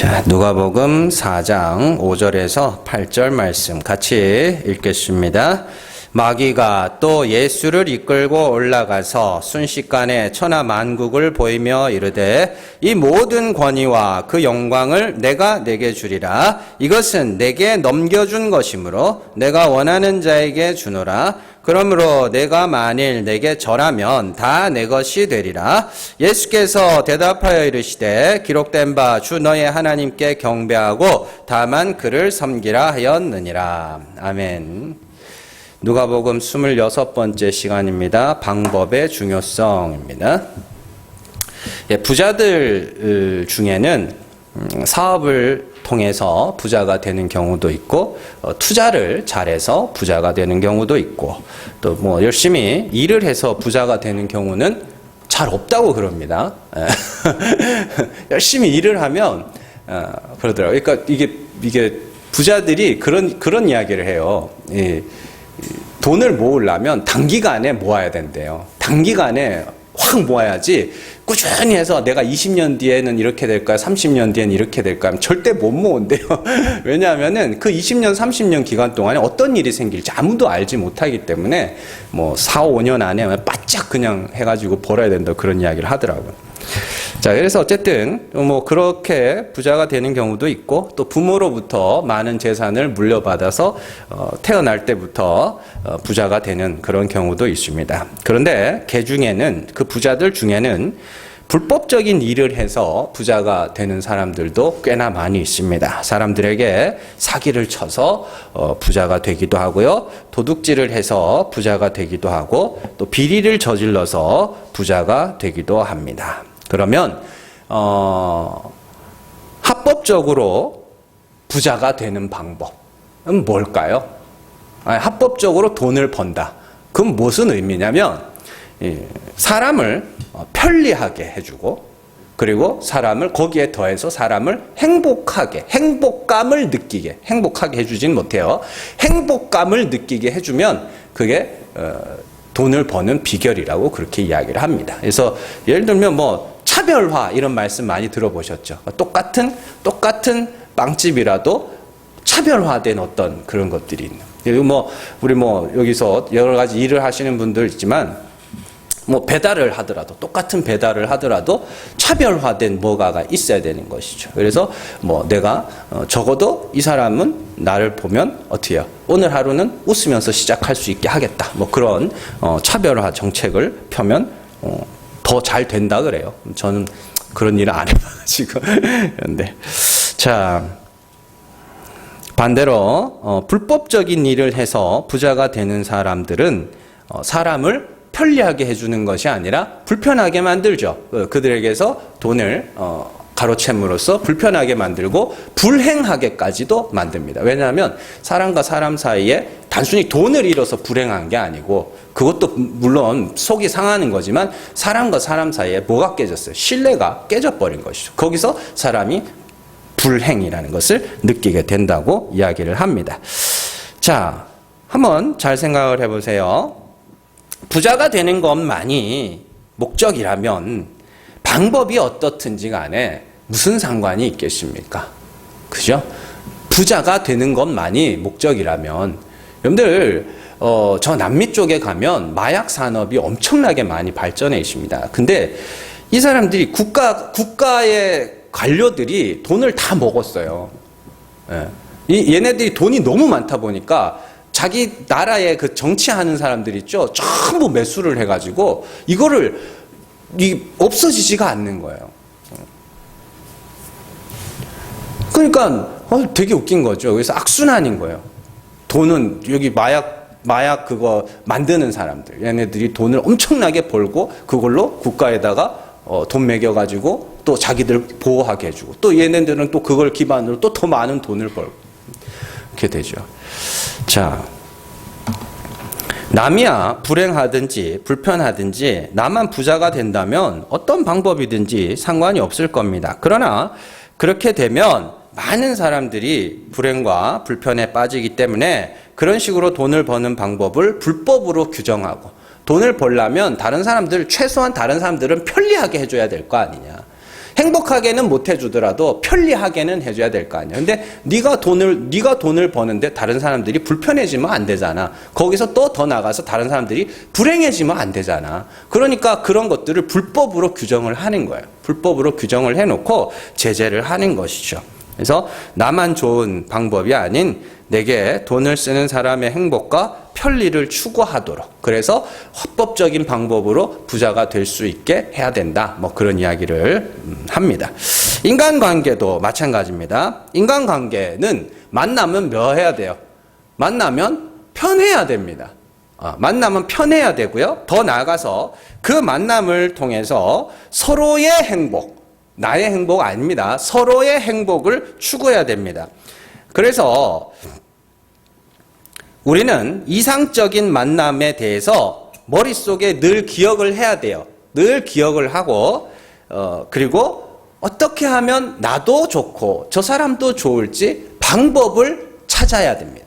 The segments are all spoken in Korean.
자, 누가복음 4장 5절에서 8절 말씀 같이 읽겠습니다. 마귀가 또 예수를 이끌고 올라가서 순식간에 천하 만국을 보이며 이르되 이 모든 권위와 그 영광을 내가 내게 주리라. 이것은 내게 넘겨준 것이므로 내가 원하는 자에게 주노라. 그러므로 내가 만일 내게 절하면 다 내 것이 되리라. 예수께서 대답하여 이르시되 기록된 바 주 너의 하나님께 경배하고 다만 그를 섬기라 하였느니라. 아멘. 누가복음 26번째 시간입니다. 방법의 중요성입니다. 부자들 중에는 사업을 통해서 부자가 되는 경우도 있고, 투자를 잘해서 부자가 되는 경우도 있고, 또 뭐 열심히 일을 해서 부자가 되는 경우는 잘 없다고 그럽니다. 열심히 일을 하면 그러더라고요. 그러니까 이게 부자들이 그런 이야기를 해요. 돈을 모으려면 단기간에 모아야 된대요. 단기간에 확 모아야지 꾸준히 해서 내가 20년 뒤에는 이렇게 될까 30년 뒤에는 이렇게 될까 하면 절대 못 모은대요. 왜냐하면은 그 20년 30년 기간 동안에 어떤 일이 생길지 아무도 알지 못하기 때문에 뭐 4, 5년 안에 바짝 그냥 해가지고 벌어야 된다 그런 이야기를 하더라고요. 자, 그래서 어쨌든 뭐 그렇게 부자가 되는 경우도 있고, 또 부모로부터 많은 재산을 물려받아서 태어날 때부터 부자가 되는 그런 경우도 있습니다. 그런데 그 부자들 중에는 불법적인 일을 해서 부자가 되는 사람들도 꽤나 많이 있습니다. 사람들에게 사기를 쳐서 부자가 되기도 하고요. 도둑질을 해서 부자가 되기도 하고, 또 비리를 저질러서 부자가 되기도 합니다. 그러면 합법적으로 부자가 되는 방법은 뭘까요? 합법적으로 돈을 번다. 그건 무슨 의미냐면 사람을 편리하게 해주고, 그리고 사람을 거기에 더해서 사람을 행복감을 느끼게, 행복하게 해주진 못해요. 행복감을 느끼게 해주면 그게 돈을 버는 비결이라고 그렇게 이야기를 합니다. 그래서 예를 들면 뭐 차별화 이런 말씀 많이 들어보셨죠. 똑같은 빵집이라도 차별화된 어떤 그런 것들이 있는. 우리 여기서 여러 가지 일을 하시는 분들 있지만, 배달을 하더라도, 똑같은 배달을 하더라도 차별화된 뭐가가 있어야 되는 것이죠. 그래서 내가 적어도 이 사람은 나를 보면 어떻게 해요? 오늘 하루는 웃으면서 시작할 수 있게 하겠다. 그런 차별화 정책을 펴면 더 잘 된다 그래요. 저는 그런 일을 안 해봐가지고. 그런데 자, 반대로 불법적인 일을 해서 부자가 되는 사람들은 사람을 편리하게 해주는 것이 아니라 불편하게 만들죠. 그들에게서 돈을 가로챈으로써 불편하게 만들고 불행하게까지도 만듭니다. 왜냐하면 사람과 사람 사이에 단순히 돈을 잃어서 불행한 게 아니고, 그것도 물론 속이 상하는 거지만 사람과 사람 사이에 뭐가 깨졌어요? 신뢰가 깨져버린 것이죠. 거기서 사람이 불행이라는 것을 느끼게 된다고 이야기를 합니다. 자, 한번 잘 생각을 해보세요. 부자가 되는 것만이 목적이라면 방법이 어떻든지 간에 무슨 상관이 있겠습니까? 그죠? 부자가 되는 것만이 목적이라면, 여러분들 저 남미 쪽에 가면 마약 산업이 엄청나게 많이 발전해 있습니다. 근데 이 사람들이 국가의 관료들이 돈을 다 먹었어요. 얘네들이 돈이 너무 많다 보니까 자기 나라의 그 정치하는 사람들 있죠? 전부 매수를 해가지고 이거를 없어지지가 않는 거예요. 그러니까 되게 웃긴 거죠. 그래서 악순환인 거예요. 돈은 여기 마약 그거 만드는 사람들, 얘네들이 돈을 엄청나게 벌고 그걸로 국가에다가 돈 매겨가지고 또 자기들 보호하게 해주고, 또 얘네들은 또 그걸 기반으로 또 더 많은 돈을 벌고, 이렇게 되죠. 자, 남이야 불행하든지 불편하든지 나만 부자가 된다면 어떤 방법이든지 상관이 없을 겁니다. 그러나 그렇게 되면 많은 사람들이 불행과 불편에 빠지기 때문에 그런 식으로 돈을 버는 방법을 불법으로 규정하고, 돈을 벌려면 최소한 다른 사람들은 편리하게 해줘야 될 거 아니냐. 행복하게는 못 해주더라도 편리하게는 해줘야 될 거 아니야. 근데 네가 돈을 버는데 다른 사람들이 불편해지면 안 되잖아. 거기서 또 더 나가서 다른 사람들이 불행해지면 안 되잖아. 그러니까 그런 것들을 불법으로 규정을 하는 거예요. 불법으로 규정을 해놓고 제재를 하는 것이죠. 그래서 나만 좋은 방법이 아닌 내게 돈을 쓰는 사람의 행복과 편리를 추구하도록, 그래서 합법적인 방법으로 부자가 될 수 있게 해야 된다. 뭐 그런 이야기를 합니다. 인간관계도 마찬가지입니다. 인간관계는 만나면 뭐 해야 돼요? 만나면 편해야 됩니다. 만나면 편해야 되고요. 더 나아가서 그 만남을 통해서 서로의 행복, 나의 행복 아닙니다. 서로의 행복을 추구해야 됩니다. 그래서 우리는 이상적인 만남에 대해서 머릿속에 늘 기억을 해야 돼요. 늘 기억을 하고, 그리고 어떻게 하면 나도 좋고 저 사람도 좋을지 방법을 찾아야 됩니다.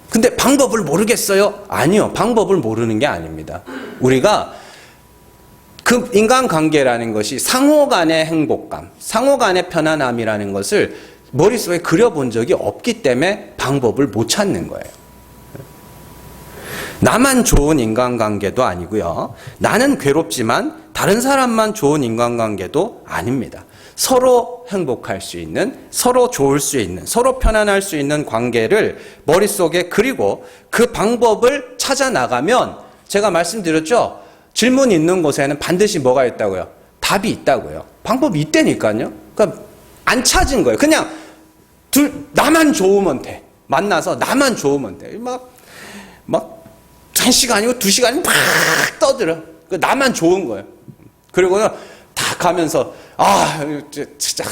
근데 방법을 모르겠어요? 아니요. 방법을 모르는 게 아닙니다. 우리가 그 인간관계라는 것이 상호 간의 행복감, 상호 간의 편안함이라는 것을 머릿속에 그려본 적이 없기 때문에 방법을 못 찾는 거예요. 나만 좋은 인간관계도 아니고요. 나는 괴롭지만 다른 사람만 좋은 인간관계도 아닙니다. 서로 행복할 수 있는, 서로 좋을 수 있는, 서로 편안할 수 있는 관계를 머릿속에 그리고 그 방법을 찾아 나가면, 제가 말씀드렸죠? 질문이 있는 곳에는 반드시 뭐가 있다고요? 답이 있다고요. 방법이 있다니까요. 그러니까 안 찾은 거예요. 그냥 나만 좋으면 돼. 만나서 나만 좋으면 돼. 막 1시간이고 2시간이 막 떠들어. 나만 좋은 거예요. 그리고는 다 가면서 진짜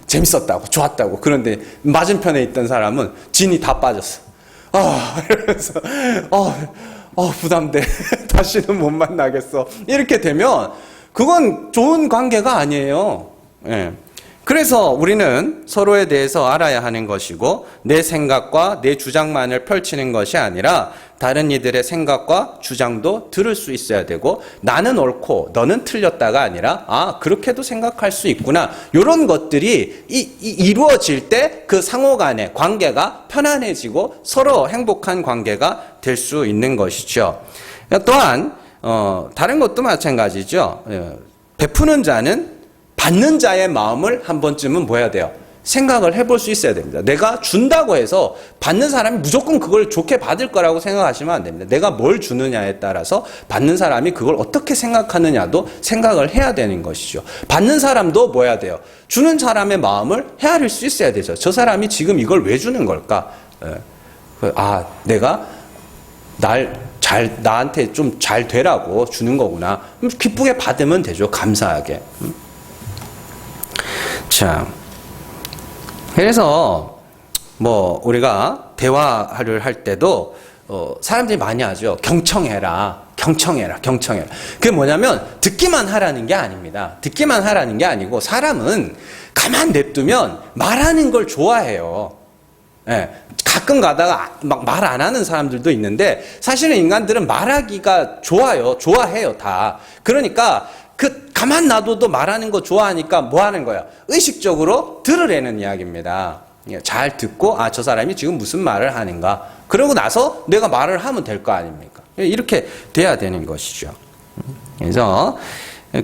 재밌었다고, 좋았다고. 그런데 맞은편에 있던 사람은 진이 다 빠졌어. 이러면서 부담돼. 다시는 못 만나겠어. 이렇게 되면 그건 좋은 관계가 아니에요. 예. 그래서 우리는 서로에 대해서 알아야 하는 것이고, 내 생각과 내 주장만을 펼치는 것이 아니라 다른 이들의 생각과 주장도 들을 수 있어야 되고, 나는 옳고 너는 틀렸다가 아니라 그렇게도 생각할 수 있구나. 이런 것들이 이루어질 때 그 상호 간의 관계가 편안해지고 서로 행복한 관계가 될 수 있는 것이죠. 또한 다른 것도 마찬가지죠. 베푸는 자는 받는 자의 마음을 한 번쯤은 뭐 해야 돼요? 생각을 해볼 수 있어야 됩니다. 내가 준다고 해서 받는 사람이 무조건 그걸 좋게 받을 거라고 생각하시면 안 됩니다. 내가 뭘 주느냐에 따라서 받는 사람이 그걸 어떻게 생각하느냐도 생각을 해야 되는 것이죠. 받는 사람도 뭐 해야 돼요? 주는 사람의 마음을 헤아릴 수 있어야 되죠. 저 사람이 지금 이걸 왜 주는 걸까? 내가 나한테 좀 잘 되라고 주는 거구나. 기쁘게 받으면 되죠. 감사하게. 자, 그래서 우리가 대화를 할 때도 사람들이 많이 하죠. 경청해라. 그게 뭐냐면 듣기만 하라는 게 아닙니다. 듣기만 하라는 게 아니고, 사람은 가만 냅두면 말하는 걸 좋아해요. 예, 가끔 가다가 막 말 안 하는 사람들도 있는데, 사실은 인간들은 말하기가 좋아해요 다. 그러니까 가만 놔둬도 말하는 거 좋아하니까 뭐 하는 거야? 의식적으로 들으려는 이야기입니다. 잘 듣고, 저 사람이 지금 무슨 말을 하는가. 그러고 나서 내가 말을 하면 될 거 아닙니까? 이렇게 돼야 되는 것이죠. 그래서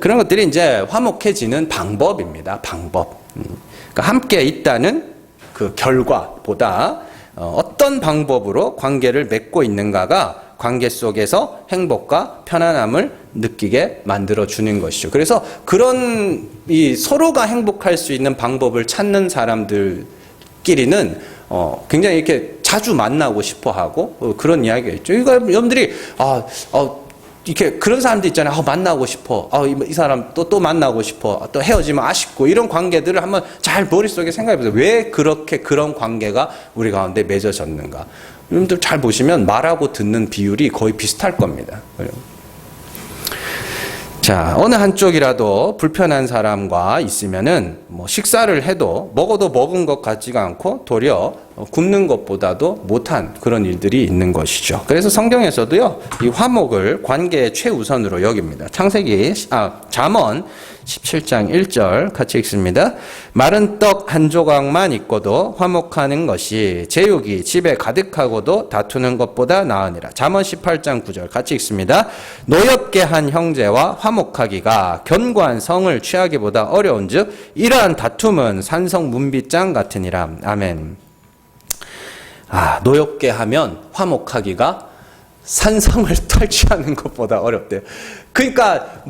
그런 것들이 이제 화목해지는 방법입니다. 방법. 그러니까 함께 있다는 그 결과보다 어떤 방법으로 관계를 맺고 있는가가 관계 속에서 행복과 편안함을 느끼게 만들어주는 것이죠. 그래서 그런 서로가 행복할 수 있는 방법을 찾는 사람들끼리는 굉장히 이렇게 자주 만나고 싶어 하고 그런 이야기가 있죠. 그러니까 여러분들이 이렇게 그런 사람들 있잖아요. 만나고 싶어. 이 사람 또 만나고 싶어. 또 헤어지면 아쉽고, 이런 관계들을 한번 잘 머릿속에 생각해 보세요. 왜 그렇게 그런 관계가 우리 가운데 맺어졌는가. 여러분들 잘 보시면 말하고 듣는 비율이 거의 비슷할 겁니다. 자, 어느 한쪽이라도 불편한 사람과 있으면은 식사를 해도 먹어도 먹은 것 같지가 않고 도리어 굶는 것보다도 못한 그런 일들이 있는 것이죠. 그래서 성경에서도요, 이 화목을 관계의 최우선으로 여깁니다. 잠언 17장 1절 같이 읽습니다. 마른 떡 한 조각만 있고도 화목하는 것이 제육이 집에 가득하고도 다투는 것보다 나으니라. 잠언 18장 9절 같이 읽습니다. 노엽게 한 형제와 화목하기가 견고한 성을 취하기보다 어려운즉 이러한 다툼은 산성 문빗장 같으니라. 아멘. 노엽게 하면 화목하기가 산성을 탈취하는 것보다 어렵대요. 그러니까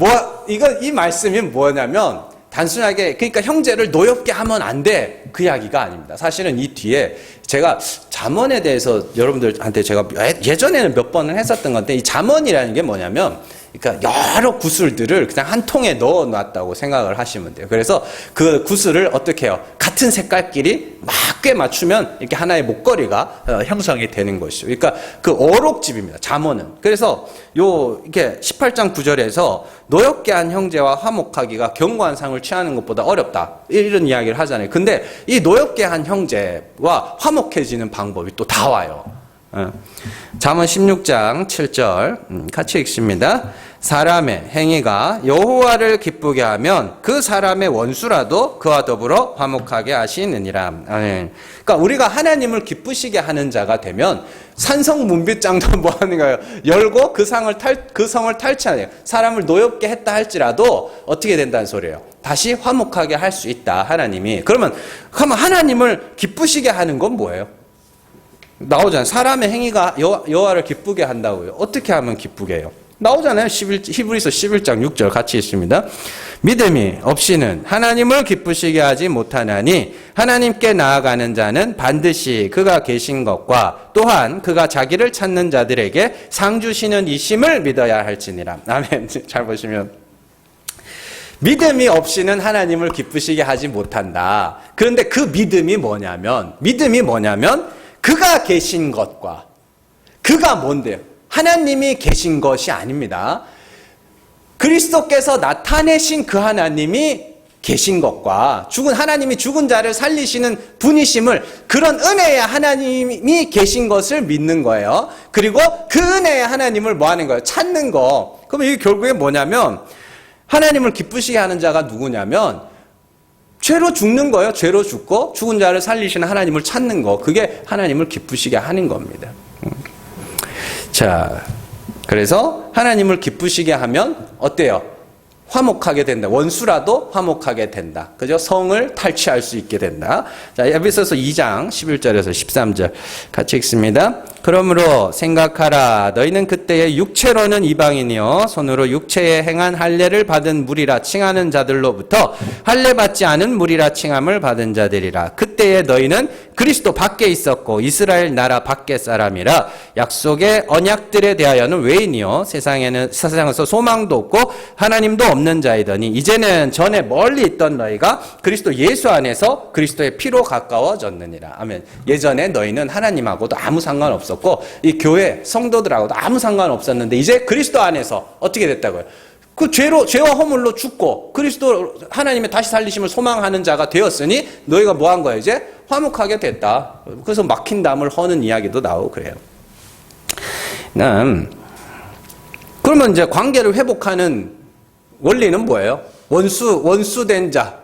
이 말씀이 뭐냐면 단순하게 그러니까 형제를 노엽게 하면 안 돼. 그 이야기가 아닙니다. 사실은 이 뒤에 제가 잠언에 대해서 여러분들한테 제가 예전에는 몇 번을 했었던 건데 이 잠언이라는 게 뭐냐면 그러니까 여러 구슬들을 그냥 한 통에 넣어 놨다고 생각을 하시면 돼요. 그래서 그 구슬을 어떻게 해요? 같은 색깔끼리 맞게 맞추면 이렇게 하나의 목걸이가 형성이 되는 것이죠. 그러니까 그 어록집입니다. 잠언은. 그래서 이렇게 18장 9절에서 노엽게 한 형제와 화목하기가 견고한 상을 취하는 것보다 어렵다. 이런 이야기를 하잖아요. 근데 이 노엽게 한 형제와 화목해지는 방법이 또 다 와요. 잠언 16장 7절 같이 읽습니다. 사람의 행위가 여호와를 기쁘게 하면 그 사람의 원수라도 그와 더불어 화목하게 하시느니라. 그러니까 우리가 하나님을 기쁘시게 하는 자가 되면 산성 문빗장도 뭐 하는 거예요? 열고 그 성을 탈취하네요. 사람을 노엽게 했다 할지라도 어떻게 된다는 소리예요? 다시 화목하게 할 수 있다. 하나님이. 그러면 하나님을 기쁘시게 하는 건 뭐예요? 나오잖아요. 사람의 행위가 여호와를 기쁘게 한다고요. 어떻게 하면 기쁘게 해요? 나오잖아요. 히브리서 11장 6절 같이 있습니다. 믿음이 없이는 하나님을 기쁘시게 하지 못하나니 하나님께 나아가는 자는 반드시 그가 계신 것과 또한 그가 자기를 찾는 자들에게 상 주시는 이심을 믿어야 할지니라. 아멘. 잘 보시면 믿음이 없이는 하나님을 기쁘시게 하지 못한다. 그런데 그 믿음이 뭐냐면 그가 계신 것과 그가 뭔데요? 하나님이 계신 것이 아닙니다. 그리스도께서 나타내신 그 하나님이 계신 것과 하나님이 죽은 자를 살리시는 분이심을 그런 은혜의 하나님이 계신 것을 믿는 거예요. 그리고 그 은혜의 하나님을 뭐 하는 거예요? 찾는 거. 그럼 이게 결국에 뭐냐면 하나님을 기쁘시게 하는 자가 누구냐면 죄로 죽는 거예요. 죄로 죽고 죽은 자를 살리시는 하나님을 찾는 거. 그게 하나님을 기쁘시게 하는 겁니다. 자, 그래서 하나님을 기쁘시게 하면 어때요? 화목하게 된다. 원수라도 화목하게 된다. 그죠? 성을 탈취할 수 있게 된다. 자, 에베소서 2장 11절에서 13절 같이 읽습니다. 그러므로 생각하라. 너희는 그때의 육체로는 이방인이요 손으로 육체에 행한 할례를 받은 무리라 칭하는 자들로부터 할례 받지 않은 무리라 칭함을 받은 자들이라. 그때에 너희는 그리스도 밖에 있었고 이스라엘 나라 밖의 사람이라. 약속의 언약들에 대하여는 외인이요 세상에서 소망도 없고 하나님도 없는 자이더니 이제는 전에 멀리 있던 너희가 그리스도 예수 안에서 그리스도의 피로 가까워졌느니라. 아멘. 예전에 너희는 하나님하고도 아무 상관없었고 이 교회 성도들하고도 아무 상관없었는데 이제 그리스도 안에서 어떻게 됐다고요? 그 죄와 허물로 죽고 그리스도 하나님의 다시 살리심을 소망하는 자가 되었으니 너희가 뭐 한 거야? 이제 화목하게 됐다. 그래서 막힌 담을 허는 이야기도 나오고 그래요. 그러면 이제 관계를 회복하는 원리는 뭐예요? 원수된 자,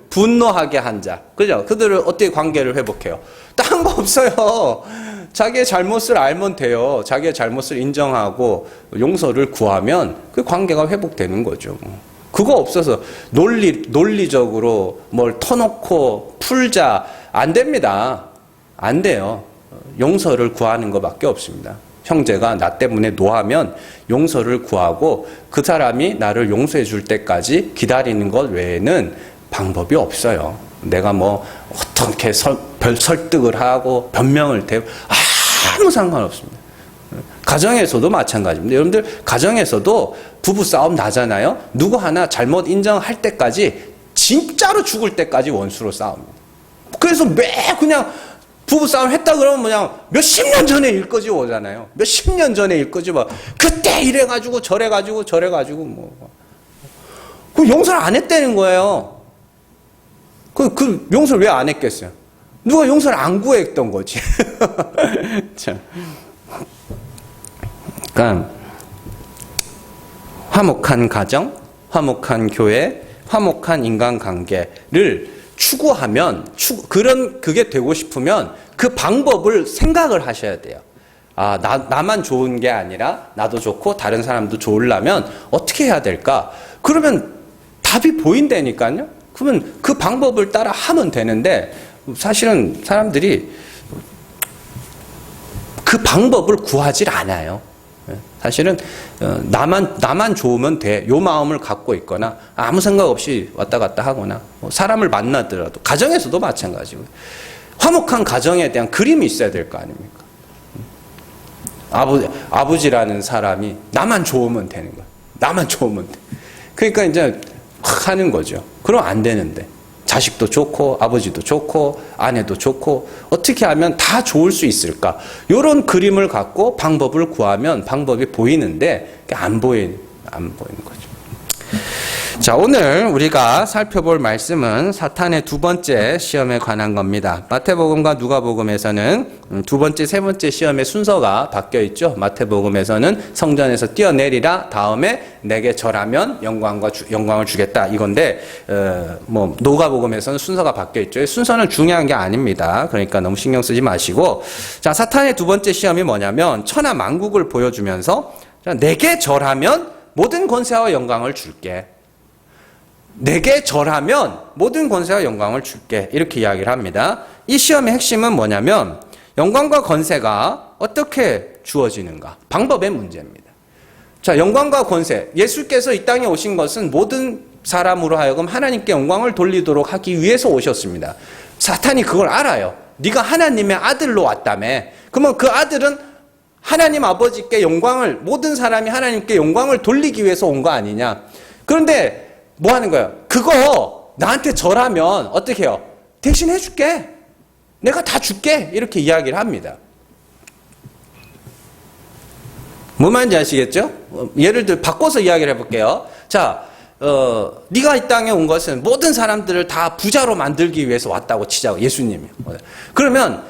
분노하게 한 자. 그죠? 그들을 어떻게 관계를 회복해요? 딴 거 없어요. 자기의 잘못을 알면 돼요. 자기의 잘못을 인정하고 용서를 구하면 그 관계가 회복되는 거죠. 그거 없어서 논리적으로 뭘 터놓고 풀자. 안 됩니다. 안 돼요. 용서를 구하는 것밖에 없습니다. 형제가 나 때문에 노하면 용서를 구하고 그 사람이 나를 용서해 줄 때까지 기다리는 것 외에는 방법이 없어요. 내가 뭐 어떻게 설득을 하고 변명을 대고 아무 상관없습니다. 가정에서도 마찬가지입니다. 여러분들 가정에서도 부부싸움 나잖아요. 누구 하나 잘못 인정할 때까지 진짜로 죽을 때까지 원수로 싸웁니다. 그래서 그냥 부부싸움 했다 그러면 그냥 몇십 년 전에 일거지 오잖아요. 몇십 년 전에 일거지 뭐 그때 이래가지고 저래가지고 그 용서를 안 했다는 거예요. 그 용서를 왜 안 했겠어요? 누가 용서를 안 구했던 거지. 자, 그러니까 화목한 가정, 화목한 교회, 화목한 인간관계를 추구하면 그게 되고 싶으면 그 방법을 생각을 하셔야 돼요. 아, 나만 좋은 게 아니라 나도 좋고 다른 사람도 좋으려면 어떻게 해야 될까? 그러면 답이 보인다니까요. 그러면 그 방법을 따라 하면 되는데 사실은 사람들이 그 방법을 구하질 않아요. 사실은 나만 좋으면 돼. 요 마음을 갖고 있거나 아무 생각 없이 왔다 갔다 하거나 사람을 만나더라도 가정에서도 마찬가지고요. 화목한 가정에 대한 그림이 있어야 될 거 아닙니까? 아버지라는 사람이 나만 좋으면 되는 거야. 나만 좋으면 돼. 그러니까 이제 확 하는 거죠. 그럼 안 되는데. 자식도 좋고 아버지도 좋고 아내도 좋고 어떻게 하면 다 좋을 수 있을까? 이런 그림을 갖고 방법을 구하면 방법이 보이는데 안 보이는 거죠. 자, 오늘 우리가 살펴볼 말씀은 사탄의 두 번째 시험에 관한 겁니다. 마태복음과 누가복음에서는 두 번째, 세 번째 시험의 순서가 바뀌어 있죠. 마태복음에서는 성전에서 뛰어내리라, 다음에 내게 절하면 영광을 주겠다 이건데, 누가복음에서는 순서가 바뀌어 있죠. 순서는 중요한 게 아닙니다. 그러니까 너무 신경 쓰지 마시고, 자, 사탄의 두 번째 시험이 뭐냐면 천하 만국을 보여주면서 내게 절하면 모든 권세와 영광을 줄게. 내게 절하면 모든 권세와 영광을 줄게. 이렇게 이야기를 합니다. 이 시험의 핵심은 뭐냐면 영광과 권세가 어떻게 주어지는가? 방법의 문제입니다. 자, 영광과 권세. 예수께서 이 땅에 오신 것은 모든 사람으로 하여금 하나님께 영광을 돌리도록 하기 위해서 오셨습니다. 사탄이 그걸 알아요. 네가 하나님의 아들로 왔다며. 그러면 그 아들은 하나님 아버지께 모든 사람이 하나님께 영광을 돌리기 위해서 온 거 아니냐. 그런데 뭐 하는 거예요? 그거 나한테 절하면 어떻게 해요? 대신 해줄게. 내가 다 줄게. 이렇게 이야기를 합니다. 뭐 말인지 아시겠죠? 예를 들어 바꿔서 이야기를 해볼게요. 자, 네가 이 땅에 온 것은 모든 사람들을 다 부자로 만들기 위해서 왔다고 치자고, 예수님이. 그러면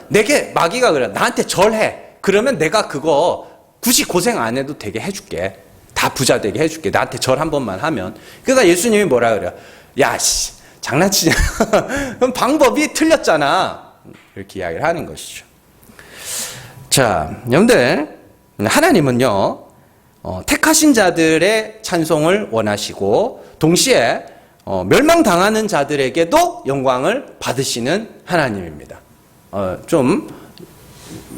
마귀가 그래. 나한테 절해. 그러면 내가 그거 굳이 고생 안 해도 되게 해줄게. 다 부자 되게 해줄게. 나한테 절 한 번만 하면. 그러니까 예수님이 뭐라 그래요? 야, 장난치냐. 그럼 방법이 틀렸잖아. 이렇게 이야기를 하는 것이죠. 자, 여러분들, 하나님은요, 택하신 자들의 찬송을 원하시고, 동시에 멸망당하는 자들에게도 영광을 받으시는 하나님입니다.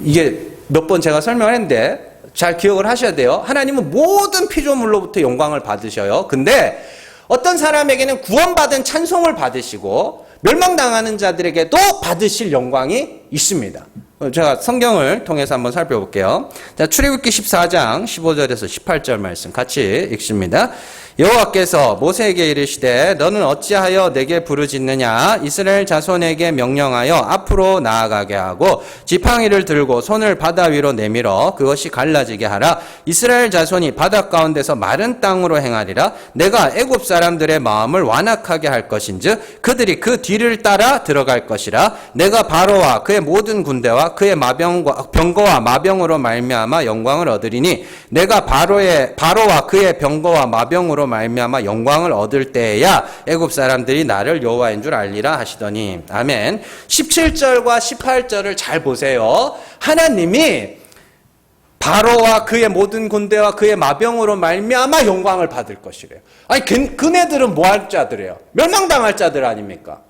이게 몇 번 제가 설명을 했는데, 잘 기억을 하셔야 돼요. 하나님은 모든 피조물로부터 영광을 받으셔요. 근데 어떤 사람에게는 구원받은 찬송을 받으시고 멸망당하는 자들에게도 받으실 영광이 있습니다. 제가 성경을 통해서 한번 살펴볼게요. 자, 출애굽기 14장 15절에서 18절 말씀 같이 읽습니다. 여호와께서 모세에게 이르시되 너는 어찌하여 내게 부르짖느냐? 이스라엘 자손에게 명령하여 앞으로 나아가게 하고 지팡이를 들고 손을 바다 위로 내밀어 그것이 갈라지게 하라. 이스라엘 자손이 바다 가운데서 마른 땅으로 행하리라. 내가 애굽 사람들의 마음을 완악하게 할 것인즉 그들이 그 뒤를 따라 들어갈 것이라. 내가 바로와 그의 모든 군대와 그의 병거와 마병으로 말미암아 영광을 얻으리니 내가 바로와 그의 병거와 마병으로 말미암아 영광을 얻을 때에야 애굽 사람들이 나를 여호와인 줄 알리라 하시더니. 아멘. 17절과 18절을 잘 보세요. 하나님이 바로와 그의 모든 군대와 그의 마병으로 말미암아 영광을 받을 것이래요. 아니 그네들은 뭐 할 자들이에요? 멸망당할 자들 아닙니까?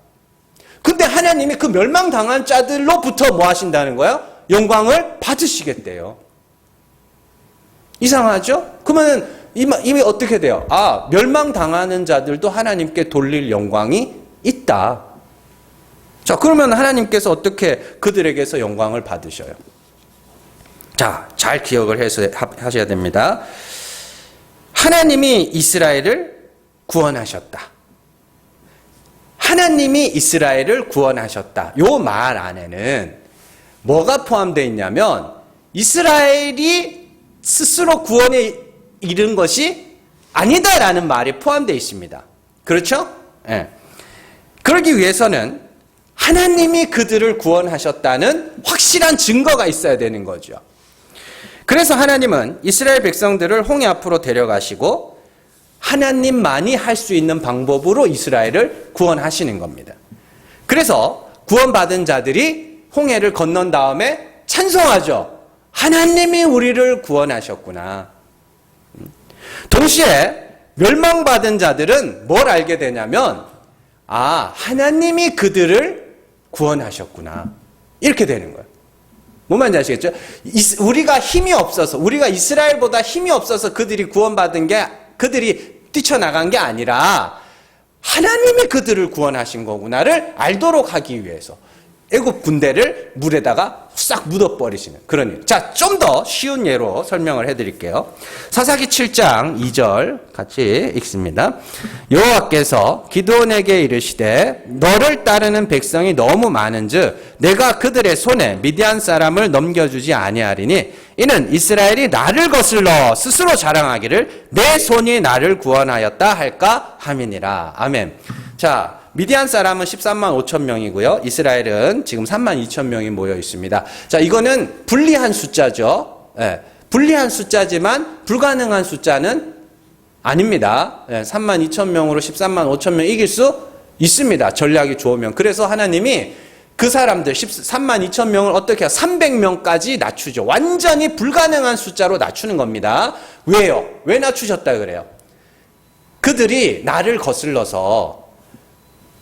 근데 하나님이 그 멸망당한 자들로부터 뭐 하신다는 거예요? 영광을 받으시겠대요. 이상하죠? 그러면 이미 어떻게 돼요? 아, 멸망당하는 자들도 하나님께 돌릴 영광이 있다. 자, 그러면 하나님께서 어떻게 그들에게서 영광을 받으셔요? 자, 잘 기억을 하셔야 됩니다. 하나님이 이스라엘을 구원하셨다. 하나님이 이스라엘을 구원하셨다. 요 말 안에는 뭐가 포함되어 있냐면 이스라엘이 스스로 구원에 이른 것이 아니다라는 말이 포함되어 있습니다. 그렇죠? 네. 그러기 위해서는 하나님이 그들을 구원하셨다는 확실한 증거가 있어야 되는 거죠. 그래서 하나님은 이스라엘 백성들을 홍해 앞으로 데려가시고 하나님만이 할 수 있는 방법으로 이스라엘을 구원하시는 겁니다. 그래서 구원받은 자들이 홍해를 건넌 다음에 찬송하죠. 하나님이 우리를 구원하셨구나. 동시에 멸망받은 자들은 뭘 알게 되냐면 하나님이 그들을 구원하셨구나. 이렇게 되는 거예요. 뭔 말인지 아시겠죠? 우리가 힘이 없어서, 우리가 이스라엘보다 힘이 없어서 그들이 구원받은 게, 그들이 뛰쳐나간 게 아니라 하나님이 그들을 구원하신 거구나를 알도록 하기 위해서 애굽 군대를 물에다가 싹 묻어버리시는 그런 일. 자, 좀 더 쉬운 예로 설명을 해드릴게요. 사사기 7장 2절 같이 읽습니다. 여호와께서 기드온에게 이르시되 너를 따르는 백성이 너무 많은즉 내가 그들의 손에 미디안 사람을 넘겨주지 아니하리니 이는 이스라엘이 나를 거슬러 스스로 자랑하기를 내 손이 나를 구원하였다 할까 함이니라. 아멘. 자, 미디안 사람은 13만 5천 명이고요. 이스라엘은 지금 3만 2천 명이 모여 있습니다. 자, 이거는 불리한 숫자죠. 예, 불리한 숫자지만 불가능한 숫자는 아닙니다. 예, 3만 2천 명으로 13만 5천 명 이길 수 있습니다. 전략이 좋으면. 그래서 하나님이 그 사람들 13만 2천 명을 어떻게 해요? 300명까지 낮추죠. 완전히 불가능한 숫자로 낮추는 겁니다. 왜요? 왜 낮추셨다 그래요? 그들이 나를 거슬러서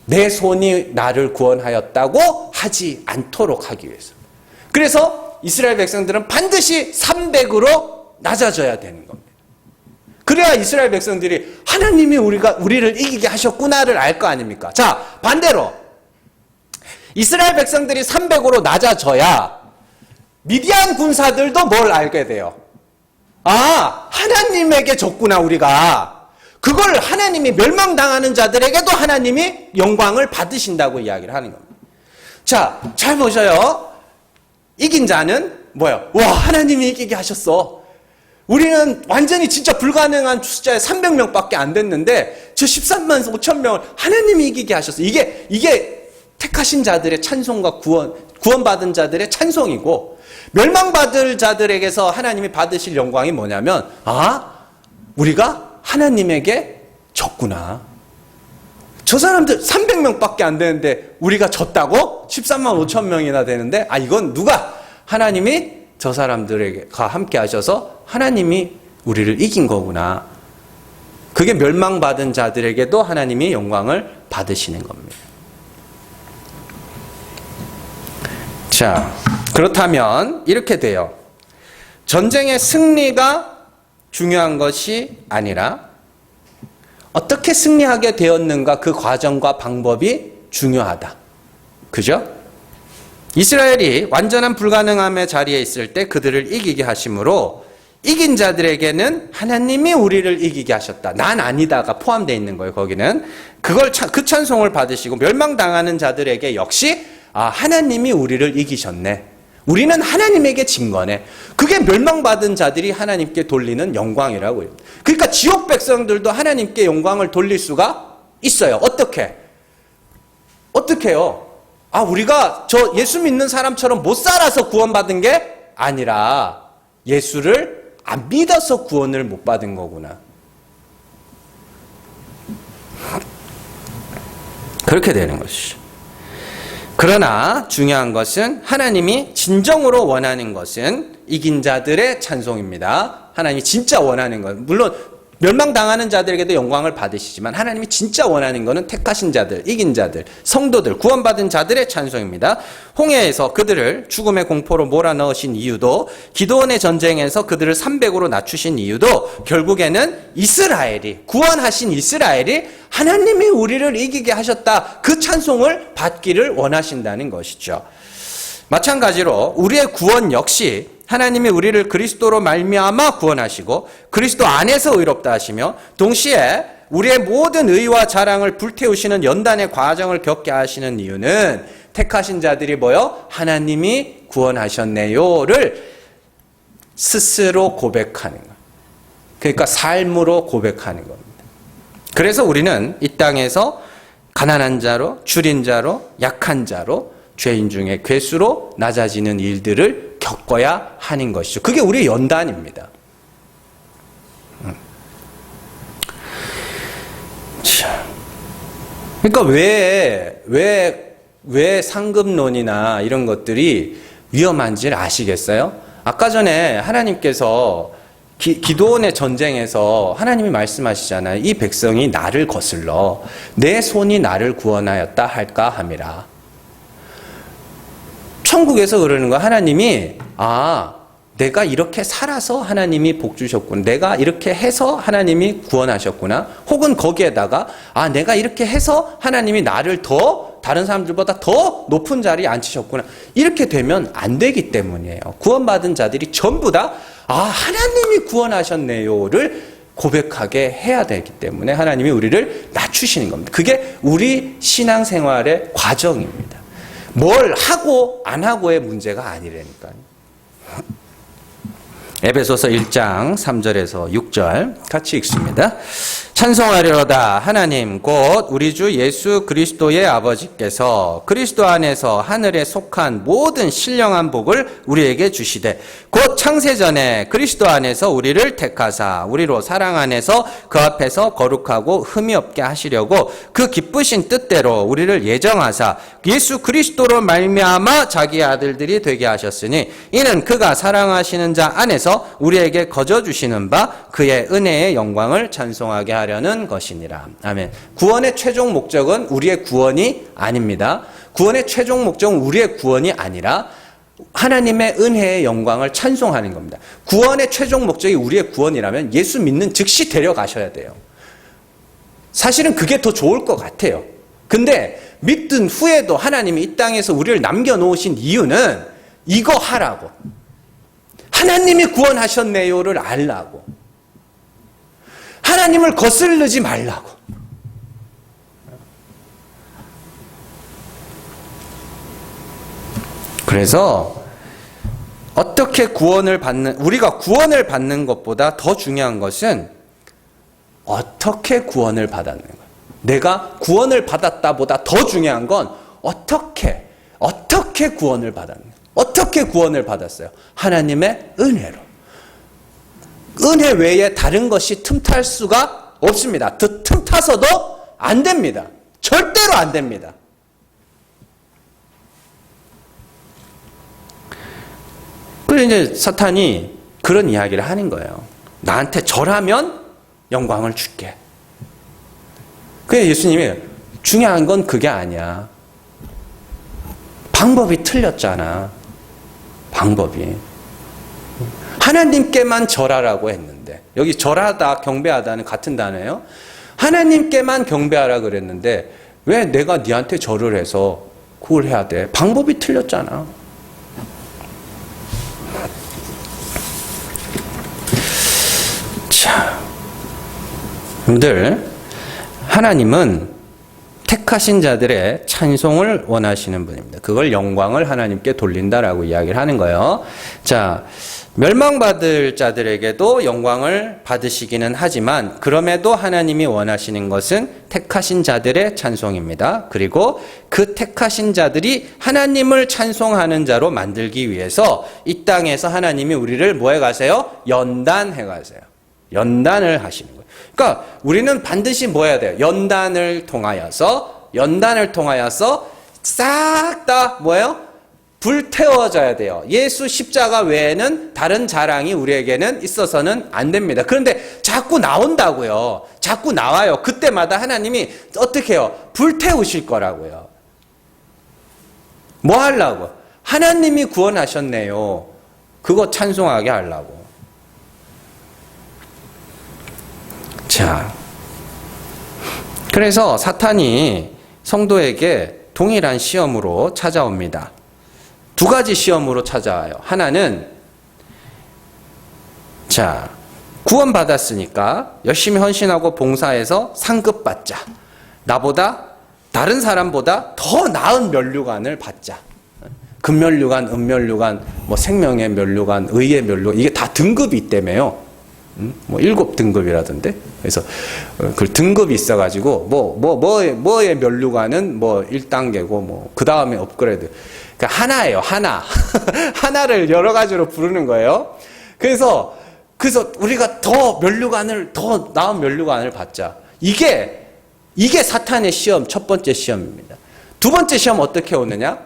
내 손이 나를 구원하였다고 하지 않도록 하기 위해서. 그래서 이스라엘 백성들은 반드시 300으로 낮아져야 되는 겁니다. 그래야 이스라엘 백성들이 하나님이 우리를 이기게 하셨구나를 알 거 아닙니까? 자, 반대로 이스라엘 백성들이 300으로 낮아져야 미디안 군사들도 뭘 알게 돼요? 하나님에게 졌구나 우리가. 그걸 하나님이 멸망당하는 자들에게도 하나님이 영광을 받으신다고 이야기를 하는 겁니다. 자, 잘 보셔요. 이긴 자는 뭐예요? 와, 하나님이 이기게 하셨어. 우리는 완전히 진짜 불가능한 숫자에 300명밖에 안 됐는데 저 13만 5천 명을 하나님이 이기게 하셨어. 이게 택하신 자들의 찬송과 구원받은 자들의 찬송이고, 멸망받을 자들에게서 하나님이 받으실 영광이 뭐냐면 우리가 하나님에게 졌구나. 저 사람들 300명밖에 안 되는데 우리가 졌다고? 13만 5천 명이나 되는데 이건 누가? 하나님이 저 사람들과 함께 하셔서 하나님이 우리를 이긴 거구나. 그게 멸망받은 자들에게도 하나님이 영광을 받으시는 겁니다. 자, 그렇다면 이렇게 돼요. 전쟁의 승리가 중요한 것이 아니라 어떻게 승리하게 되었는가, 그 과정과 방법이 중요하다. 그죠? 이스라엘이 완전한 불가능함의 자리에 있을 때 그들을 이기게 하심으로 이긴 자들에게는 하나님이 우리를 이기게 하셨다. 난 아니다가 포함되어 있는 거예요. 거기는 그 찬송을 받으시고, 멸망당하는 자들에게 역시 하나님이 우리를 이기셨네. 우리는 하나님에게 진 거네. 그게 멸망받은 자들이 하나님께 돌리는 영광이라고 해요. 그러니까 지옥 백성들도 하나님께 영광을 돌릴 수가 있어요. 어떻게요? 우리가 저 예수 믿는 사람처럼 못 살아서 구원받은 게 아니라 예수를 안 믿어서 구원을 못 받은 거구나. 그렇게 되는 것이죠. 그러나 중요한 것은 하나님이 진정으로 원하는 것은 이긴 자들의 찬송입니다. 하나님이 진짜 원하는 것, 물론 멸망당하는 자들에게도 영광을 받으시지만 하나님이 진짜 원하는 것은 택하신 자들, 이긴 자들, 성도들, 구원받은 자들의 찬송입니다. 홍해에서 그들을 죽음의 공포로 몰아넣으신 이유도, 기드온의 전쟁에서 그들을 300으로 낮추신 이유도 결국에는 이스라엘이, 구원하신 이스라엘이 하나님이 우리를 이기게 하셨다, 그 찬송을 받기를 원하신다는 것이죠. 마찬가지로 우리의 구원 역시 하나님이 우리를 그리스도로 말미암아 구원하시고 그리스도 안에서 의롭다 하시며, 동시에 우리의 모든 의와 자랑을 불태우시는 연단의 과정을 겪게 하시는 이유는 택하신 자들이 뭐요? 하나님이 구원하셨네요를 스스로 고백하는 것. 그러니까 삶으로 고백하는 겁니다. 그래서 우리는 이 땅에서 가난한 자로, 줄인 자로, 약한 자로, 죄인 중에 괴수로 낮아지는 일들을 겪어야 하는 것이죠. 그게 우리의 연단입니다. 자, 그러니까 왜 상급론이나 이런 것들이 위험한지를 아시겠어요? 아까 전에 하나님께서 기도원의 전쟁에서 하나님이 말씀하시잖아요. 이 백성이 나를 거슬러 내 손이 나를 구원하였다 할까 함이라. 천국에서 그러는 거 하나님이 내가 이렇게 살아서 하나님이 복 주셨구나. 내가 이렇게 해서 하나님이 구원하셨구나. 혹은 거기에다가 내가 이렇게 해서 하나님이 나를 더 다른 사람들보다 더 높은 자리에 앉히셨구나. 이렇게 되면 안 되기 때문이에요. 구원받은 자들이 전부 다 하나님이 구원하셨네요를 고백하게 해야 되기 때문에 하나님이 우리를 낮추시는 겁니다. 그게 우리 신앙생활의 과정입니다. 뭘 하고 안 하고의 문제가 아니라니까요. 에베소서 1장 3절에서 6절 같이 읽습니다. 찬송하려다 하나님 곧 우리 주 예수 그리스도의 아버지께서 그리스도 안에서 하늘에 속한 모든 신령한 복을 우리에게 주시되 곧 창세전에 그리스도 안에서 우리를 택하사 우리로 사랑 안에서 그 앞에서 거룩하고 흠이 없게 하시려고 그 기쁘신 뜻대로 우리를 예정하사 예수 그리스도로 말미암아 자기의 아들들이 되게 하셨으니 이는 그가 사랑하시는 자 안에서 우리에게 거저 주시는 바 그의 은혜의 영광을 찬송하게 하려는 것이니라. 아멘. 구원의 최종 목적은 우리의 구원이 아닙니다. 구원의 최종 목적은 우리의 구원이 아니라 하나님의 은혜의 영광을 찬송하는 겁니다. 구원의 최종 목적이 우리의 구원이라면 예수 믿는 즉시 데려가셔야 돼요. 사실은 그게 더 좋을 것 같아요. 근데 믿든 후에도 하나님이 이 땅에서 우리를 남겨놓으신 이유는 이거 하라고. 하나님이 구원하셨네요를 알라고. 하나님을 거스르지 말라고. 그래서 어떻게 우리가 구원을 받는 것보다 더 중요한 것은 어떻게 구원을 받았는 거예요. 내가 구원을 받았다보다 더 중요한 건 어떻게 구원을 받았는 거예요. 어떻게 구원을 받았어요? 하나님의 은혜로. 은혜 외에 다른 것이 틈탈 수가 없습니다. 틈타서도 안 됩니다. 절대로 안 됩니다. 그래서 이제 사탄이 그런 이야기를 하는 거예요. 나한테 절하면 영광을 줄게. 그래서 예수님이 중요한 건 그게 아니야. 방법이 틀렸잖아. 방법이. 하나님께만 절하라고 했는데 여기 절하다, 경배하다는 같은 단어예요. 하나님께만 경배하라 그랬는데 왜 내가 네한테 절을 해서 그걸 해야 돼? 방법이 틀렸잖아. 자, 여러분들 하나님은 택하신 자들의 찬송을 원하시는 분입니다. 그걸 영광을 하나님께 돌린다라고 이야기를 하는 거예요. 자, 멸망받을 자들에게도 영광을 받으시기는 하지만 그럼에도 하나님이 원하시는 것은 택하신 자들의 찬송입니다. 그리고 그 택하신 자들이 하나님을 찬송하는 자로 만들기 위해서 이 땅에서 하나님이 우리를 뭐 해가세요? 연단해 가세요. 연단을 하시는 거예요. 그러니까 우리는 반드시 뭐 해야 돼요? 연단을 통하여서 싹 다 뭐예요? 불태워져야 돼요. 예수 십자가 외에는 다른 자랑이 우리에게는 있어서는 안 됩니다. 그런데 자꾸 나온다고요. 자꾸 나와요. 그때마다 하나님이 어떻게 해요? 불태우실 거라고요. 뭐 하려고? 하나님이 구원하셨네요. 그거 찬송하게 하려고. 자, 그래서 사탄이 성도에게 동일한 시험으로 찾아옵니다. 두 가지 시험으로 찾아와요. 하나는 자, 구원받았으니까 열심히 헌신하고 봉사해서 상급 받자. 나보다 다른 사람보다 더 나은 면류관을 받자. 금면류관, 은면류관, 뭐 생명의 면류관, 의의 면류관 이게 다 등급이 있다며요. 뭐 7등급이라던데. 그래서 그 등급이 있어가지고 뭐의 면류관은 뭐 1단계고 뭐 그 다음에 업그레이드. 그러니까 하나예요, 하나. 하나를 여러 가지로 부르는 거예요. 그래서 우리가 더 나은 면류관을 받자. 이게 사탄의 시험, 첫 번째 시험입니다. 두 번째 시험 어떻게 오느냐?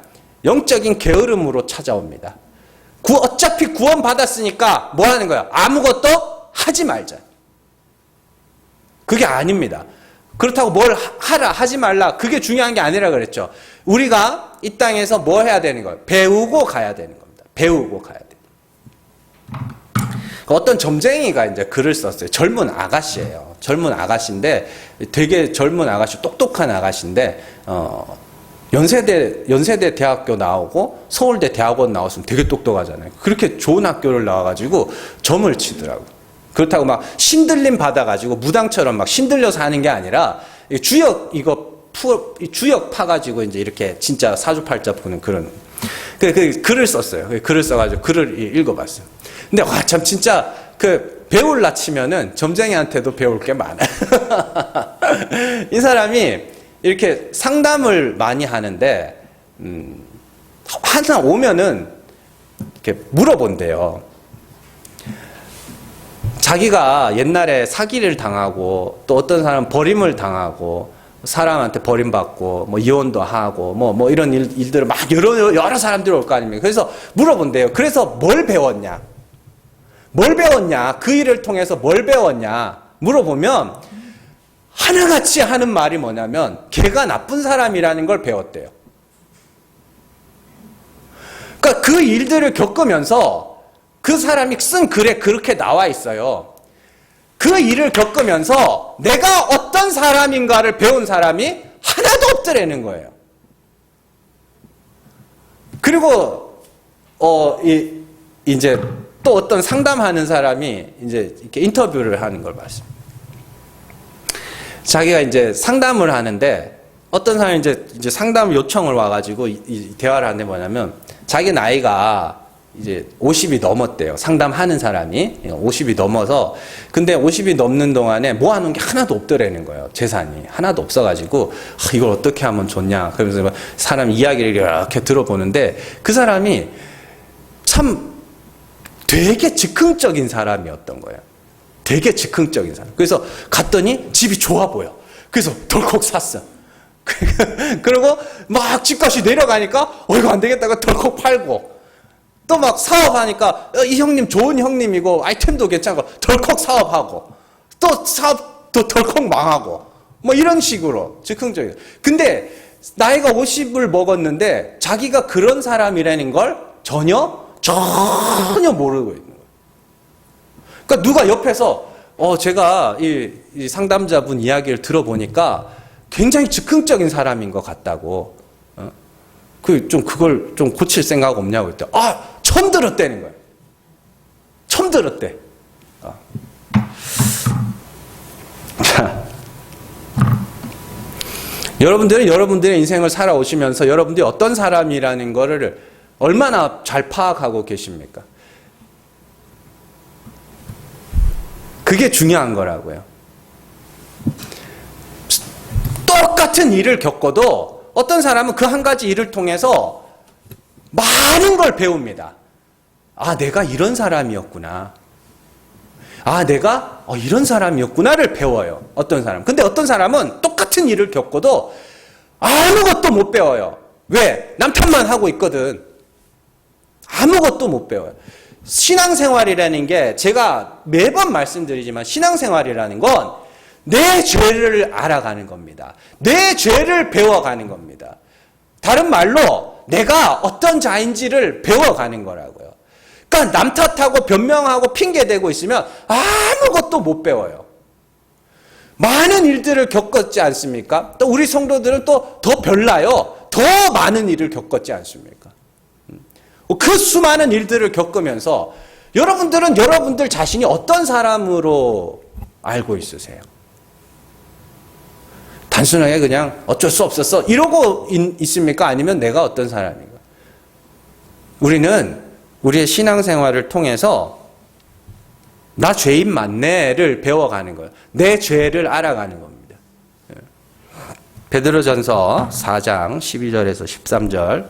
영적인 게으름으로 찾아옵니다. 어차피 구원 받았으니까 뭐 하는 거야? 아무것도 하지 말자. 그게 아닙니다. 그렇다고 뭘 하지 말라. 그게 중요한 게 아니라 그랬죠. 우리가 이 땅에서 뭐 해야 되는 거예요? 배우고 가야 되는 겁니다. 배우고 가야 돼요. 어떤 점쟁이가 이제 글을 썼어요. 젊은 아가씨예요. 젊은 아가씨인데 되게 젊은 아가씨, 똑똑한 아가씨인데 연세대 대학교 나오고 서울대 대학원 나왔으면 되게 똑똑하잖아요. 그렇게 좋은 학교를 나와가지고 점을 치더라고. 그렇다고 막 신들림 받아가지고 무당처럼 막 신들려서 하는 게 아니라 주역 파가지고 이제 이렇게 진짜 사주팔자 푸는 그런 그 글을 썼어요. 글을 써가지고 글을 읽어봤어요. 근데 와 참 진짜 배울라 치면은 점쟁이한테도 배울 게 많아. 이 사람이 이렇게 상담을 많이 하는데 항상 오면은 이렇게 물어본대요. 자기가 옛날에 사기를 당하고 또 어떤 사람은 버림을 당하고 사람한테 버림받고 뭐 이혼도 하고 뭐 이런 일들을 막 여러 사람들이 올 거 아닙니까? 그래서 물어본대요. 그래서 뭘 배웠냐? 그 일을 통해서 뭘 배웠냐? 물어보면 하나같이 하는 말이 뭐냐면 걔가 나쁜 사람이라는 걸 배웠대요. 그러니까 그 일들을 겪으면서 그 사람이 쓴 글에 그렇게 나와 있어요. 그 일을 겪으면서 내가 어떤 사람인가를 배운 사람이 하나도 없더라는 거예요. 그리고 이제 또 어떤 상담하는 사람이 이제 이렇게 인터뷰를 하는 걸 봤습니다. 자기가 이제 상담을 하는데 어떤 사람이 이제 상담 요청을 와가지고 이 대화를 하는데 뭐냐면 자기 나이가 이제 50이 넘었대요. 상담하는 사람이 50이 넘어서 근데 50이 넘는 동안에 모아놓은 게 하나도 없더라는 거예요. 재산이 하나도 없어가지고 이걸 어떻게 하면 좋냐. 그러면서 사람 이야기를 이렇게 들어보는데 그 사람이 참 되게 즉흥적인 사람이었던 거예요. 되게 즉흥적인 사람. 그래서 갔더니 집이 좋아 보여. 그래서 덜컥 샀어. 그리고 막 집값이 내려가니까 이거 안 되겠다고 덜컥 팔고 또 막 사업하니까 이 형님 좋은 형님이고 아이템도 괜찮고 덜컥 사업하고 또 사업도 덜컥 망하고 뭐 이런 식으로 즉흥적이에요. 근데 나이가 50을 먹었는데 자기가 그런 사람이라는 걸 전혀 모르고 있는 거예요. 그러니까 누가 옆에서 제가 이 상담자분 이야기를 들어보니까 굉장히 즉흥적인 사람인 것 같다고. 그걸 좀 고칠 생각 없냐고 했더니 처음 들었다는 거예요. 처음 들었대. 자, 여러분들은 여러분들의 인생을 살아오시면서 여러분들이 어떤 사람이라는 거를 얼마나 잘 파악하고 계십니까? 그게 중요한 거라고요. 똑같은 일을 겪어도 어떤 사람은 그 한 가지 일을 통해서 많은 걸 배웁니다. 내가 이런 사람이었구나. 내가 이런 사람이었구나를 배워요. 어떤 사람. 근데 어떤 사람은 똑같은 일을 겪어도 아무것도 못 배워요. 왜? 남편만 하고 있거든. 아무것도 못 배워요. 신앙생활이라는 게 제가 매번 말씀드리지만 신앙생활이라는 건 내 죄를 알아가는 겁니다. 내 죄를 배워가는 겁니다. 다른 말로 내가 어떤 자인지를 배워가는 거라고요. 그러니까 남 탓하고 변명하고 핑계대고 있으면 아무것도 못 배워요. 많은 일들을 겪었지 않습니까? 또 우리 성도들은 또 더 별나요. 더 많은 일을 겪었지 않습니까? 그 수많은 일들을 겪으면서 여러분들은 여러분들 자신이 어떤 사람으로 알고 있으세요? 단순하게 그냥 어쩔 수 없었어 이러고 있습니까? 아니면 내가 어떤 사람인가? 우리는 우리의 신앙생활을 통해서 나 죄인 맞네를 배워가는 거예요. 내 죄를 알아가는 겁니다. 베드로전서 4장 12절에서 13절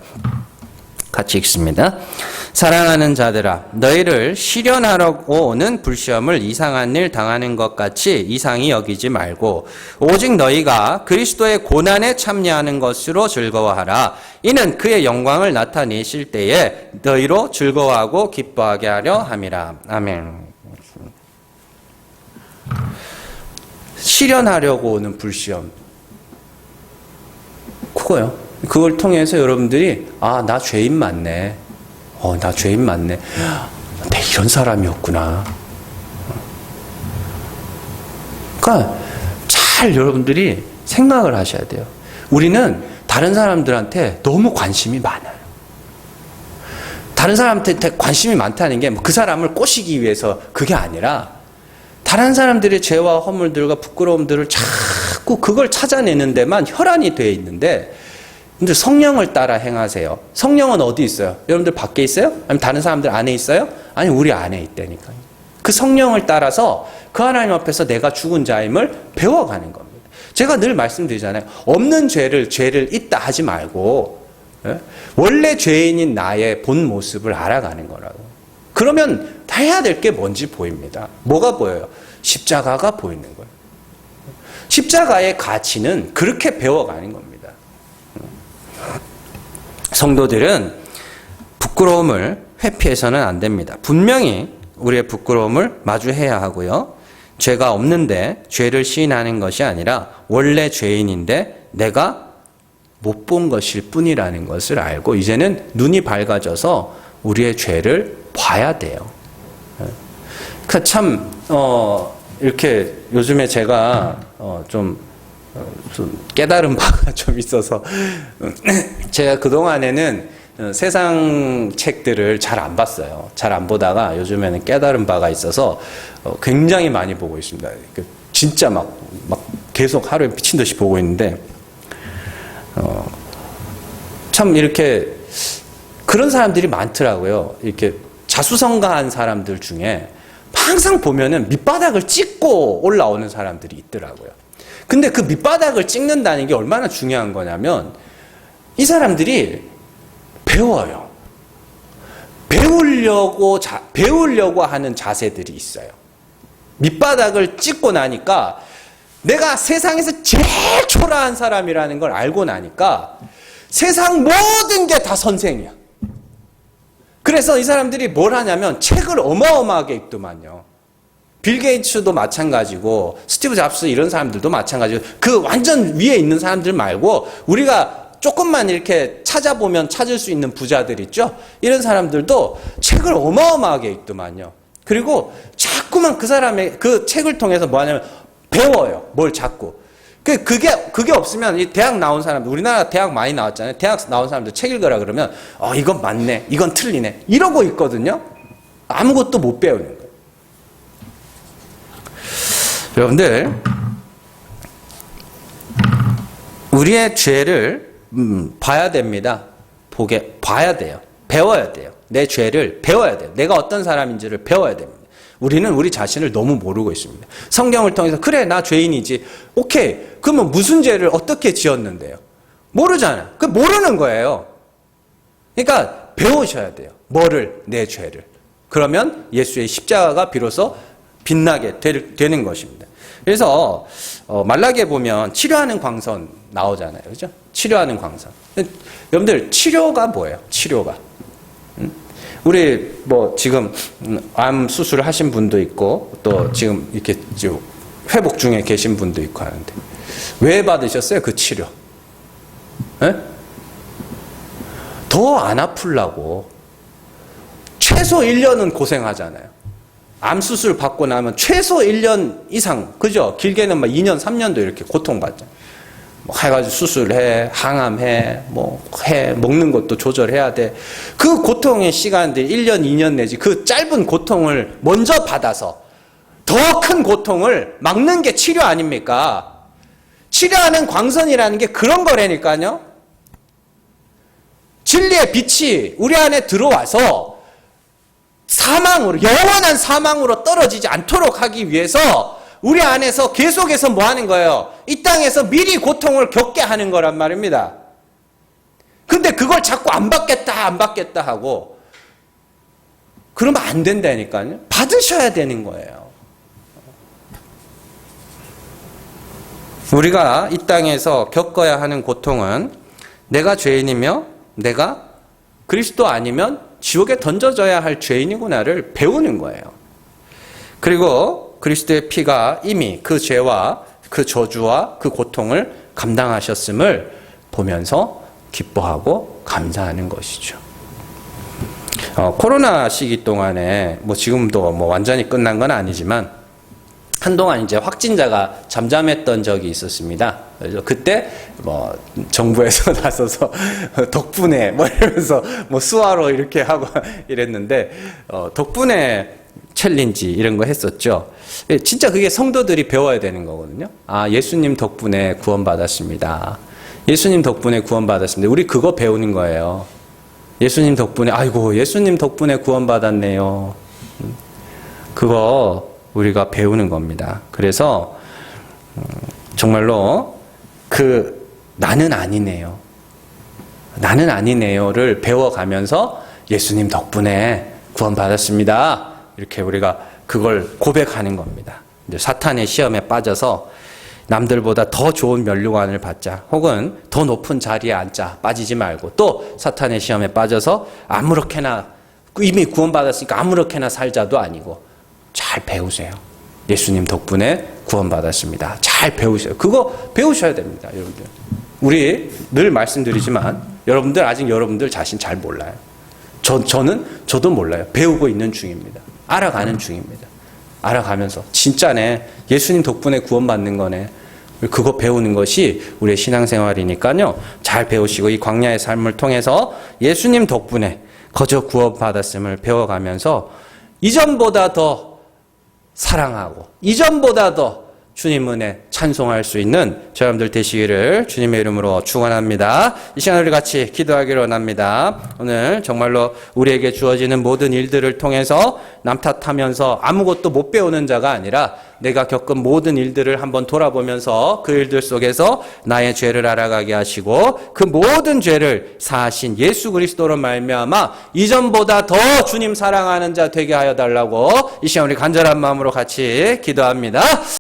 같이 읽습니다. 사랑하는 자들아, 너희를 시련하려고 오는 불시험을 이상한 일 당하는 것 같이 이상히 여기지 말고 오직 너희가 그리스도의 고난에 참여하는 것으로 즐거워하라. 이는 그의 영광을 나타내실 때에 너희로 즐거워하고 기뻐하게 하려 함이라. 아멘. 시련하려고 오는 불시험, 그거요. 그걸 통해서 여러분들이 나 죄인 맞네. 나 죄인 맞네. 내 이런 사람이었구나. 그러니까 잘 여러분들이 생각을 하셔야 돼요. 우리는 다른 사람들한테 너무 관심이 많아요. 다른 사람한테 관심이 많다는 게 그 사람을 꼬시기 위해서 그게 아니라 다른 사람들의 죄와 허물들과 부끄러움들을 자꾸 그걸 찾아내는 데만 혈안이 되어 있는데, 근데 성령을 따라 행하세요. 성령은 어디 있어요? 여러분들 밖에 있어요? 아니면 다른 사람들 안에 있어요? 아니, 우리 안에 있다니까요. 그 성령을 따라서 그 하나님 앞에서 내가 죽은 자임을 배워가는 겁니다. 제가 늘 말씀드리잖아요. 없는 죄를 있다 하지 말고 원래 죄인인 나의 본 모습을 알아가는 거라고. 그러면 다 해야 될 게 뭔지 보입니다. 뭐가 보여요? 십자가가 보이는 거예요. 십자가의 가치는 그렇게 배워가는 겁니다. 성도들은 부끄러움을 회피해서는 안 됩니다. 분명히 우리의 부끄러움을 마주해야 하고요. 죄가 없는데 죄를 시인하는 것이 아니라 원래 죄인인데 내가 못 본 것일 뿐이라는 것을 알고 이제는 눈이 밝아져서 우리의 죄를 봐야 돼요. 그 참 이렇게 요즘에 제가 좀 깨달은 바가 좀 있어서 제가 그동안에는 세상 책들을 잘 안 봤어요. 잘 안 보다가 요즘에는 깨달은 바가 있어서 굉장히 많이 보고 있습니다. 진짜 막 계속 하루에 미친 듯이 보고 있는데 참 이렇게 그런 사람들이 많더라고요. 이렇게 자수성가한 사람들 중에 항상 보면은 밑바닥을 찍고 올라오는 사람들이 있더라고요. 근데 그 밑바닥을 찍는다는 게 얼마나 중요한 거냐면 이 사람들이 배워요. 배우려고 하는 자세들이 있어요. 밑바닥을 찍고 나니까 내가 세상에서 제일 초라한 사람이라는 걸 알고 나니까 세상 모든 게 다 선생이야. 그래서 이 사람들이 뭘 하냐면 책을 어마어마하게 읽더만요. 빌 게이츠도 마찬가지고 스티브 잡스 이런 사람들도 마찬가지고 그 완전 위에 있는 사람들 말고 우리가 조금만 이렇게 찾아보면 찾을 수 있는 부자들 있죠? 이런 사람들도 책을 어마어마하게 읽더만요. 그리고 자꾸만 그 사람의 그 책을 통해서 뭐 하냐면 배워요. 뭘 자꾸. 그게 없으면 이 대학 나온 사람들, 우리나라 대학 많이 나왔잖아요. 대학 나온 사람들 책 읽으라 그러면 이건 맞네, 이건 틀리네 이러고 있거든요. 아무것도 못 배우는 거예요. 여러분들 우리의 죄를 봐야 됩니다. 봐야 돼요. 배워야 돼요. 내 죄를 배워야 돼요. 내가 어떤 사람인지를 배워야 됩니다. 우리는 우리 자신을 너무 모르고 있습니다. 성경을 통해서 그래 나 죄인이지. 오케이. 그러면 무슨 죄를 어떻게 지었는데요? 모르잖아요. 그 모르는 거예요. 그러니까 배우셔야 돼요. 뭐를? 내 죄를. 그러면 예수의 십자가가 비로소 빛나게 되는 것입니다. 그래서 말라기에 보면 치료하는 광선 나오잖아요. 그죠? 치료하는 광선. 여러분들 치료가 뭐예요? 치료가. 우리 뭐 지금 암 수술을 하신 분도 있고 또 지금 이렇게 회복 중에 계신 분도 있고 하는데 왜 받으셨어요? 그 치료. 더 안 아프려고. 최소 1년은 고생하잖아요. 암 수술 받고 나면 최소 1년 이상, 그죠? 길게는 막 2년, 3년도 이렇게 고통받잖아요. 뭐 해가지고 수술해, 항암해, 먹는 것도 조절해야 돼. 그 고통의 시간들 1년, 2년 내지 그 짧은 고통을 먼저 받아서 더 큰 고통을 막는 게 치료 아닙니까? 치료하는 광선이라는 게 그런 거라니까요. 진리의 빛이 우리 안에 들어와서 사망으로, 영원한 사망으로 떨어지지 않도록 하기 위해서 우리 안에서 계속해서 뭐 하는 거예요? 이 땅에서 미리 고통을 겪게 하는 거란 말입니다. 근데 그걸 자꾸 안 받겠다 하고 그러면 안 된다니까요. 받으셔야 되는 거예요. 우리가 이 땅에서 겪어야 하는 고통은 내가 죄인이며 내가 그리스도 아니면 지옥에 던져져야 할 죄인이구나를 배우는 거예요. 그리고 그리스도의 피가 이미 그 죄와 그 저주와 그 고통을 감당하셨음을 보면서 기뻐하고 감사하는 것이죠. 코로나 시기 동안에 뭐 지금도 뭐 완전히 끝난 건 아니지만 한동안 이제 확진자가 잠잠했던 적이 있었습니다. 그래서 그때 뭐 정부에서 나서서 덕분에 뭐 이러면서 뭐 수화로 이렇게 하고 이랬는데 덕분에 챌린지 이런 거 했었죠. 진짜 그게 성도들이 배워야 되는 거거든요. 아, 예수님 덕분에 구원받았습니다. 예수님 덕분에 구원받았습니다. 우리 그거 배우는 거예요. 예수님 덕분에, 아이고, 예수님 덕분에 구원받았네요. 그거 우리가 배우는 겁니다. 그래서 정말로 나는 아니네요. 나는 아니네요를 배워가면서 예수님 덕분에 구원받았습니다. 이렇게 우리가 그걸 고백하는 겁니다. 이제 사탄의 시험에 빠져서 남들보다 더 좋은 면류관을 받자, 혹은 더 높은 자리에 앉자, 빠지지 말고, 또 사탄의 시험에 빠져서 아무렇게나, 이미 구원받았으니까 아무렇게나 살자도 아니고 잘 배우세요. 예수님 덕분에 구원받았습니다. 잘 배우세요. 그거 배우셔야 됩니다, 여러분들. 우리 늘 말씀드리지만 여러분들 아직 여러분들 자신 잘 몰라요. 저도 몰라요. 배우고 있는 중입니다. 알아가는 중입니다. 알아가면서 진짜네, 예수님 덕분에 구원받는 거네, 그거 배우는 것이 우리의 신앙생활이니까요. 잘 배우시고 이 광야의 삶을 통해서 예수님 덕분에 거저 구원받았음을 배워가면서 이전보다 더 사랑하고 이전보다 더 주님 은혜 찬송할 수 있는 저여러분들 되시기를 주님의 이름으로 축원합니다. 이 시간 우리 같이 기도하기로 원합니다. 오늘 정말로 우리에게 주어지는 모든 일들을 통해서 남 탓하면서 아무것도 못 배우는 자가 아니라 내가 겪은 모든 일들을 한번 돌아보면서 그 일들 속에서 나의 죄를 알아가게 하시고 그 모든 죄를 사하신 예수 그리스도로 말미암아 이전보다 더 주님 사랑하는 자 되게 하여 달라고 이 시간 우리 간절한 마음으로 같이 기도합니다.